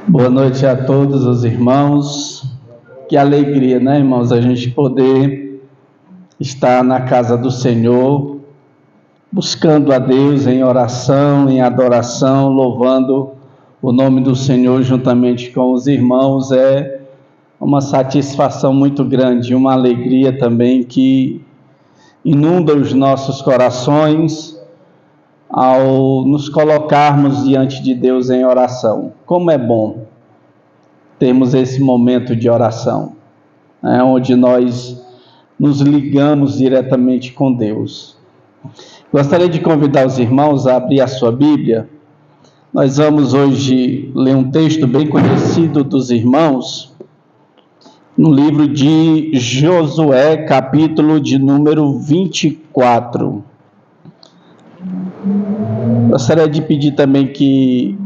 Boa noite a todos os irmãos. Que alegria, né, irmãos, a gente poder estar na casa do Senhor, buscando a Deus em oração, em adoração, louvando o nome do Senhor juntamente com os irmãos. É uma satisfação muito grande, uma alegria também que inunda os nossos corações ao nos colocarmos diante de Deus em oração. Como é bom termos esse momento de oração, onde nós nos ligamos diretamente com Deus. Gostaria de convidar os irmãos a abrir a sua Bíblia. Nós vamos hoje ler um texto bem conhecido dos irmãos, no livro de Josué, capítulo de número 24. Gostaria de pedir também que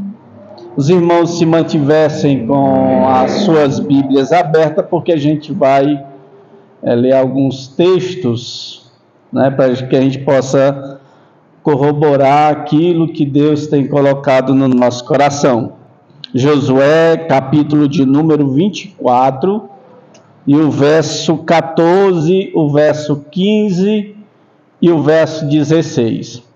os irmãos se mantivessem com as suas Bíblias abertas, porque a gente vai ler alguns textos, para que a gente possa corroborar aquilo que Deus tem colocado no nosso coração. Josué, capítulo de número 24, e o verso 14, o verso 15 e o verso 16.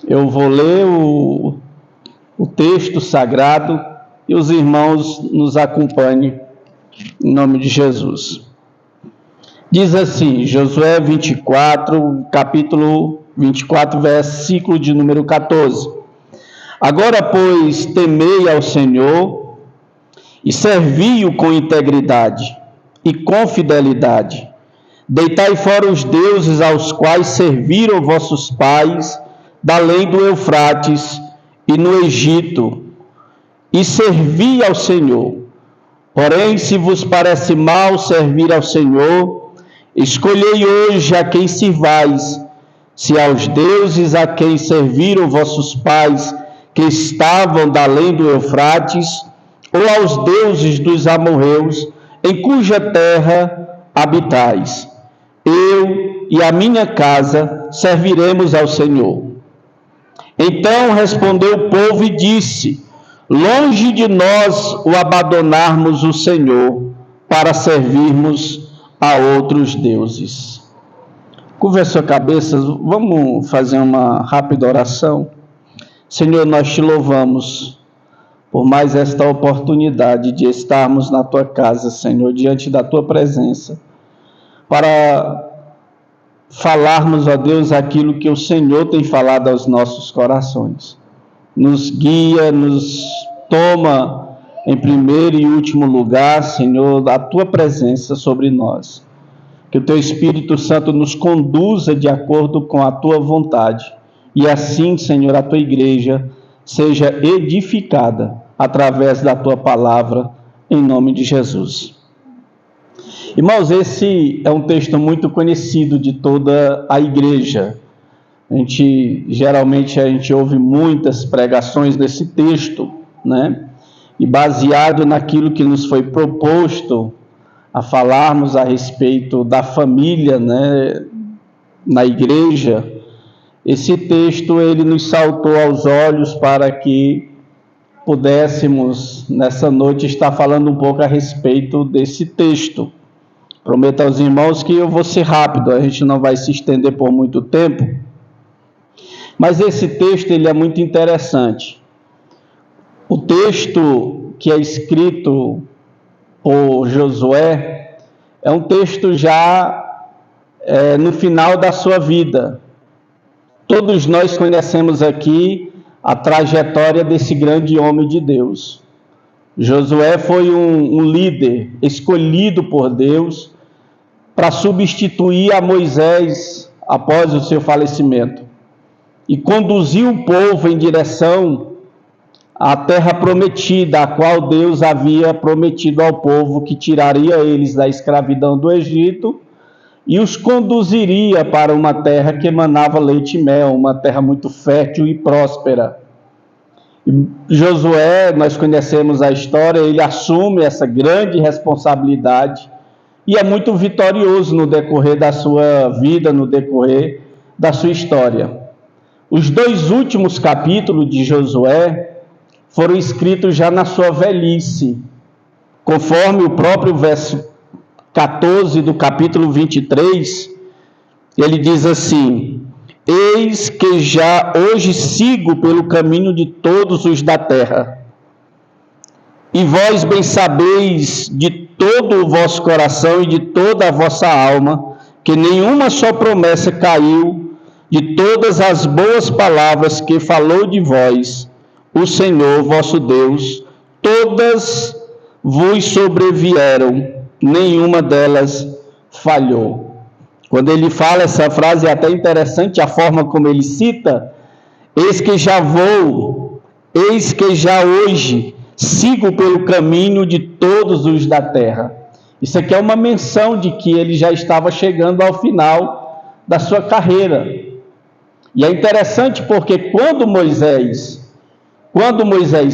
Eu vou ler o texto sagrado e os irmãos nos acompanhem em nome de Jesus. Diz assim, Josué 24, capítulo 24, versículo de número 14. Agora, pois, temei ao Senhor e servi-o com integridade e com fidelidade. Deitai fora os deuses aos quais serviram vossos pais da além do Eufrates e no Egito, e servi ao Senhor. Porém, se vos parece mal servir ao Senhor, escolhei hoje a quem sirvais, se aos deuses a quem serviram vossos pais, que estavam da além do Eufrates, ou aos deuses dos amorreus, em cuja terra habitais. Eu e a minha casa serviremos ao Senhor. Então respondeu o povo e disse: longe de nós o abandonarmos o Senhor para servirmos a outros deuses. Curva a sua cabeça, vamos fazer uma rápida oração. Senhor, nós te louvamos por mais esta oportunidade de estarmos na tua casa, Senhor, diante da tua presença, para falarmos, ó Deus, aquilo que o Senhor tem falado aos nossos corações. Nos guia, nos toma em primeiro e último lugar, Senhor, a tua presença sobre nós. Que o teu Espírito Santo nos conduza de acordo com a tua vontade. E assim, Senhor, a tua igreja seja edificada através da tua palavra, em nome de Jesus. Irmãos, esse é um texto muito conhecido de toda a igreja. Geralmente a gente ouve muitas pregações desse texto, E baseado naquilo que nos foi proposto a falarmos a respeito da família, na igreja, esse texto ele nos saltou aos olhos para que pudéssemos nessa noite estar falando um pouco a respeito desse texto. Prometo aos irmãos que eu vou ser rápido, a gente não vai se estender por muito tempo. Mas esse texto ele é muito interessante. O texto que é escrito por Josué é um texto já no final da sua vida. Todos nós conhecemos aqui a trajetória desse grande homem de Deus. Josué foi um líder escolhido por Deus para substituir a Moisés após o seu falecimento e conduzir o povo em direção à terra prometida, a qual Deus havia prometido ao povo que tiraria eles da escravidão do Egito e os conduziria para uma terra que emanava leite e mel, uma terra muito fértil e próspera. Josué, nós conhecemos a história, ele assume essa grande responsabilidade e é muito vitorioso no decorrer da sua vida, no decorrer da sua história. Os dois últimos capítulos de Josué foram escritos já na sua velhice, conforme o próprio verso 14 do capítulo 23, ele diz assim: eis que já hoje sigo pelo caminho de todos os da terra, e vós bem sabeis de todo o vosso coração e de toda a vossa alma, que nenhuma só promessa caiu de todas as boas palavras que falou de vós o Senhor vosso Deus, todas vos sobrevieram, nenhuma delas falhou. Quando ele fala essa frase, é até interessante a forma como ele cita: eis que já vou, eis que já hoje sigo pelo caminho de todos os da terra. Isso aqui é uma menção de que ele já estava chegando ao final da sua carreira. E é interessante porque quando Moisés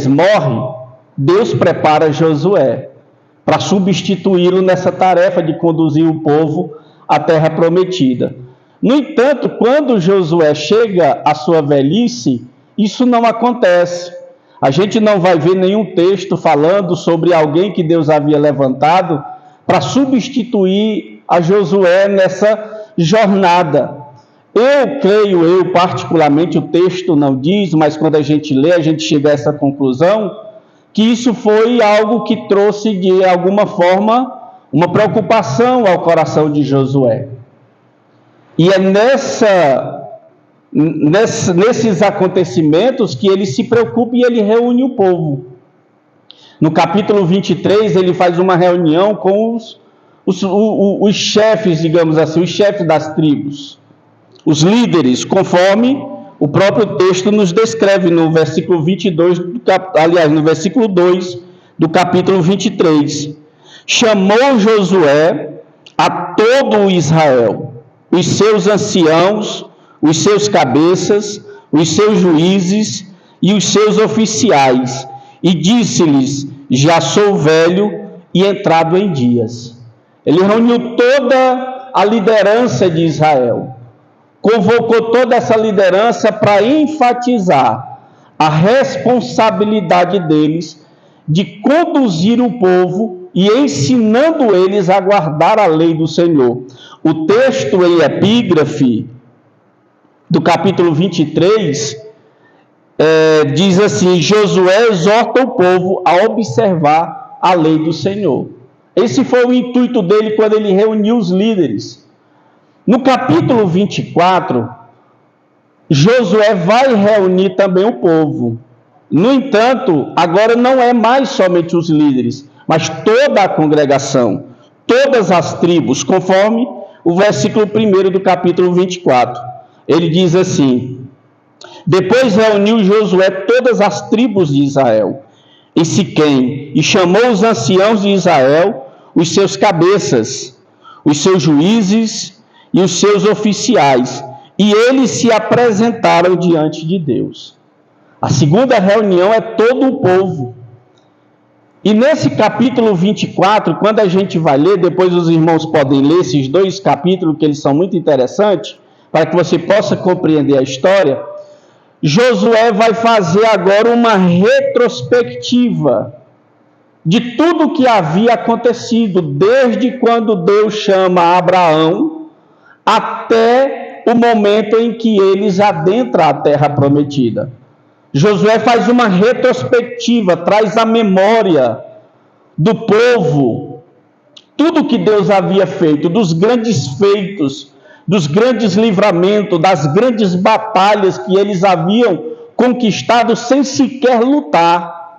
morre, Deus prepara Josué para substituí-lo nessa tarefa de conduzir o povo à terra prometida. No entanto, quando Josué chega à sua velhice, isso não acontece. A gente não vai ver nenhum texto falando sobre alguém que Deus havia levantado para substituir a Josué nessa jornada. Eu creio, particularmente, o texto não diz, mas quando a gente lê, a gente chega a essa conclusão, que isso foi algo que trouxe, de alguma forma, uma preocupação ao coração de Josué. E é nesses acontecimentos que ele se preocupa e ele reúne o povo. No capítulo 23, ele faz uma reunião com os chefes, digamos assim, os chefes das tribos, os líderes, conforme o próprio texto nos descreve no versículo 22, no versículo 2 do capítulo 23. Chamou Josué a todo o Israel, os seus anciãos, os seus cabeças, os seus juízes e os seus oficiais, e disse-lhes: já sou velho e entrado em dias. Ele reuniu toda a liderança de Israel, convocou toda essa liderança para enfatizar a responsabilidade deles de conduzir o povo e ensinando eles a guardar a lei do Senhor. O texto em epígrafe do capítulo 23 diz assim: Josué exorta o povo a observar a lei do Senhor. Esse foi o intuito dele quando ele reuniu os líderes. No capítulo 24, Josué vai reunir também o povo. No entanto, agora não é mais somente os líderes, mas toda a congregação, todas as tribos, conforme o versículo 1 do capítulo 24. Ele diz assim: depois reuniu Josué todas as tribos de Israel em Siquém, e chamou os anciãos de Israel, os seus cabeças, os seus juízes e os seus oficiais, e eles se apresentaram diante de Deus. A segunda reunião é todo o povo. E nesse capítulo 24, quando a gente vai ler, depois os irmãos podem ler esses dois capítulos, que eles são muito interessantes, para que você possa compreender a história. Josué vai fazer agora uma retrospectiva de tudo que havia acontecido, desde quando Deus chama Abraão até o momento em que eles adentram a terra prometida. Josué faz uma retrospectiva, traz à memória do povo tudo que Deus havia feito, dos grandes feitos, dos grandes livramentos, das grandes batalhas que eles haviam conquistado sem sequer lutar.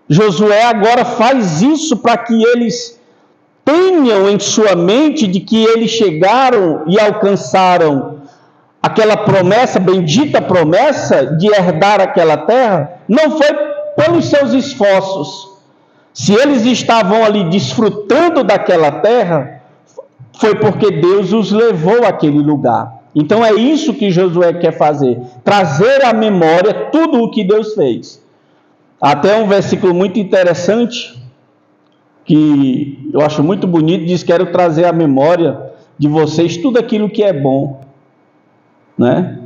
Josué agora faz isso para que eles tenham em sua mente de que eles chegaram e alcançaram aquela promessa, bendita promessa de herdar aquela terra, não foi pelos seus esforços. Se eles estavam ali desfrutando daquela terra, foi porque Deus os levou àquele lugar. Então é isso que Josué quer fazer, trazer à memória tudo o que Deus fez. Até um versículo muito interessante, que eu acho muito bonito, diz: quero trazer à memória de vocês tudo aquilo que é bom, né?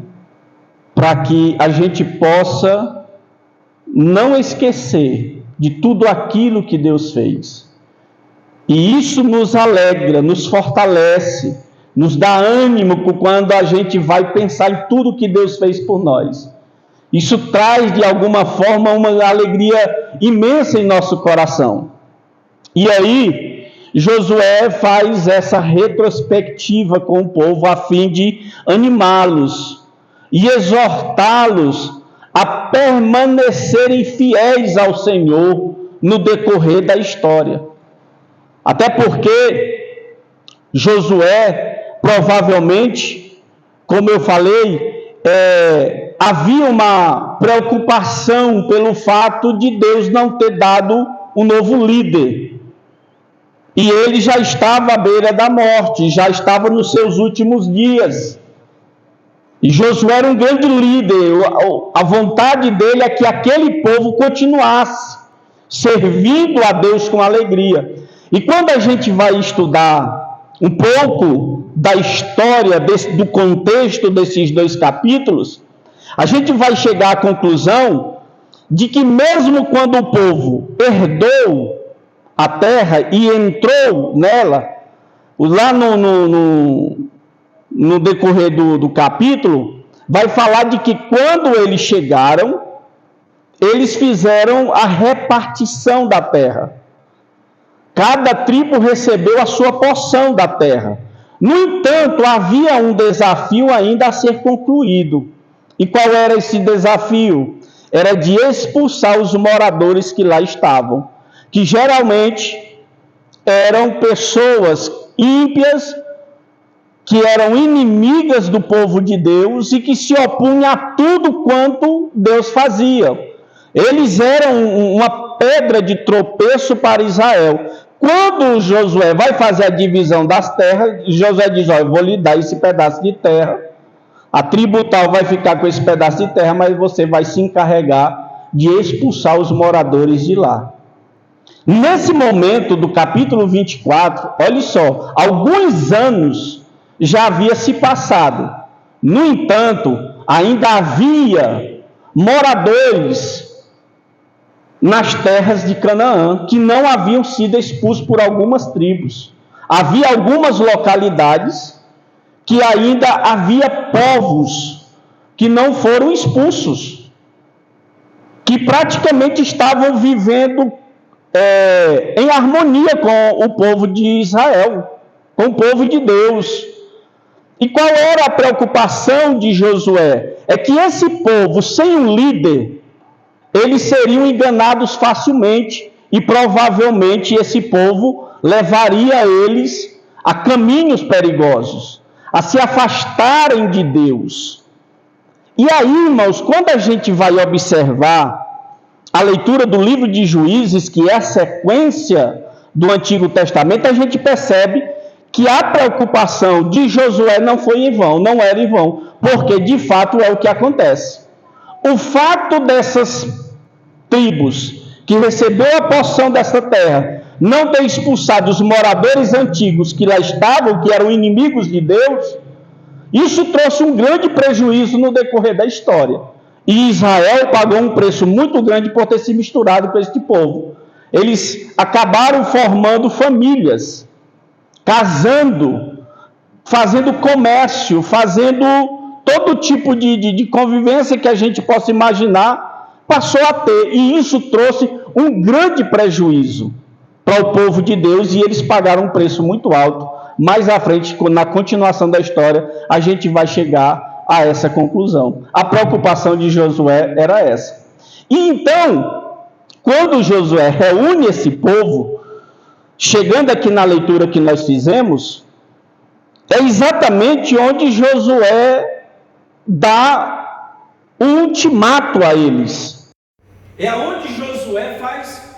Para que a gente possa não esquecer de tudo aquilo que Deus fez. E isso nos alegra, nos fortalece, nos dá ânimo quando a gente vai pensar em tudo que Deus fez por nós. Isso traz, de alguma forma, uma alegria imensa em nosso coração. E aí, Josué faz essa retrospectiva com o povo a fim de animá-los e exortá-los a permanecerem fiéis ao Senhor no decorrer da história. Até porque Josué, provavelmente, como eu falei, havia uma preocupação pelo fato de Deus não ter dado um novo líder. E ele já estava à beira da morte, já estava nos seus últimos dias. E Josué era um grande líder. A vontade dele é que aquele povo continuasse servindo a Deus com alegria. E quando a gente vai estudar um pouco da história, do contexto desses 2 capítulos, a gente vai chegar à conclusão de que mesmo quando o povo herdou a terra e entrou nela, lá no decorrer do capítulo, vai falar de que quando eles chegaram, eles fizeram a repartição da terra. Cada tribo recebeu a sua porção da terra. No entanto, havia um desafio ainda a ser concluído. E qual era esse desafio? Era de expulsar os moradores que lá estavam, que geralmente eram pessoas ímpias, que eram inimigas do povo de Deus e que se opunham a tudo quanto Deus fazia. Eles eram uma pedra de tropeço para Israel. Quando Josué vai fazer a divisão das terras, Josué diz: eu vou lhe dar esse pedaço de terra, a tribo tal vai ficar com esse pedaço de terra, mas você vai se encarregar de expulsar os moradores de lá. Nesse momento do capítulo 24, olha só, alguns anos já havia se passado. No entanto, ainda havia moradores nas terras de Canaã que não haviam sido expulsos por algumas tribos. Havia algumas localidades que ainda havia povos que não foram expulsos, que praticamente estavam vivendo em harmonia com o povo de Israel, com o povo de Deus. E qual era a preocupação de Josué? É que esse povo, sem um líder, eles seriam enganados facilmente e provavelmente esse povo levaria eles a caminhos perigosos, a se afastarem de Deus. E aí, irmãos, quando a gente vai observar a leitura do livro de Juízes, que é a sequência do Antigo Testamento, a gente percebe que a preocupação de Josué não foi em vão, não era em vão, porque de fato é o que acontece. O fato dessas tribos que recebeu a porção dessa terra não ter expulsado os moradores antigos que lá estavam, que eram inimigos de Deus, isso trouxe um grande prejuízo no decorrer da história. E Israel pagou um preço muito grande por ter se misturado com este povo. Eles acabaram formando famílias, casando, fazendo comércio, fazendo todo tipo de convivência que a gente possa imaginar, passou a ter. E isso trouxe um grande prejuízo para o povo de Deus e eles pagaram um preço muito alto. Mais à frente, na continuação da história, a gente vai chegar a essa conclusão. A preocupação de Josué era essa. E então, quando Josué reúne esse povo, chegando aqui na leitura que nós fizemos, é exatamente onde Josué dá um ultimato a eles. É onde Josué faz